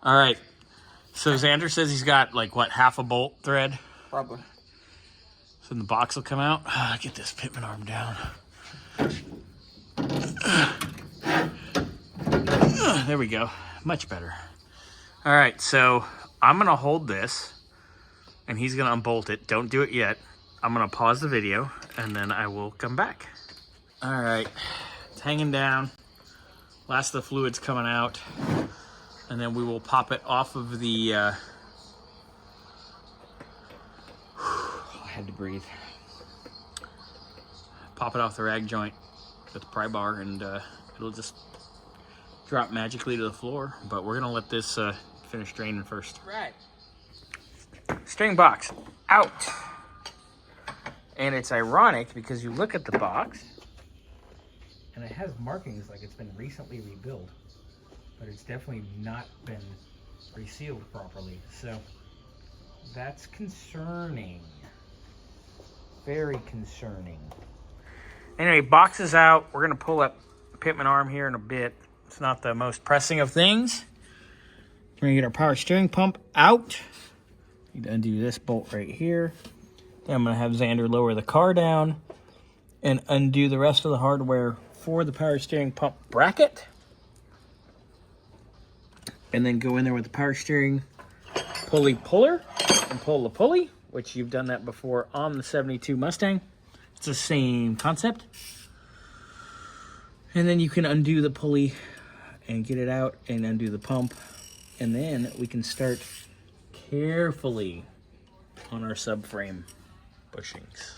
All right. So Xander says he's got like what, half a bolt thread? Probably. So the box will come out. Get this pitman arm down. There we go. Much better. All right, so I'm gonna hold this and he's gonna unbolt it. Don't do it yet. I'm gonna pause the video and then I will come back. All right, it's hanging down. Last of the fluid's coming out. And then we will pop it off of the, I had to breathe. Pop it off the rag joint with the pry bar and it'll just drop magically to the floor. But we're gonna let this finish draining first. Right. String box out. And it's ironic because you look at the box and it has markings like it's been recently rebuilt, but it's definitely not been resealed properly. So that's concerning. Very concerning. Anyway, box is out. We're gonna pull up pitman arm here in a bit. It's not the most pressing of things. We're gonna get our power steering pump out. Need to undo this bolt right here. Then I'm gonna have Xander lower the car down and undo the rest of the hardware for the power steering pump bracket. And then go in there with the power steering pulley puller and pull the pulley, which you've done that before on the 72 Mustang. It's the same concept. And then you can undo the pulley and get it out and undo the pump. And then we can start carefully on our subframe bushings.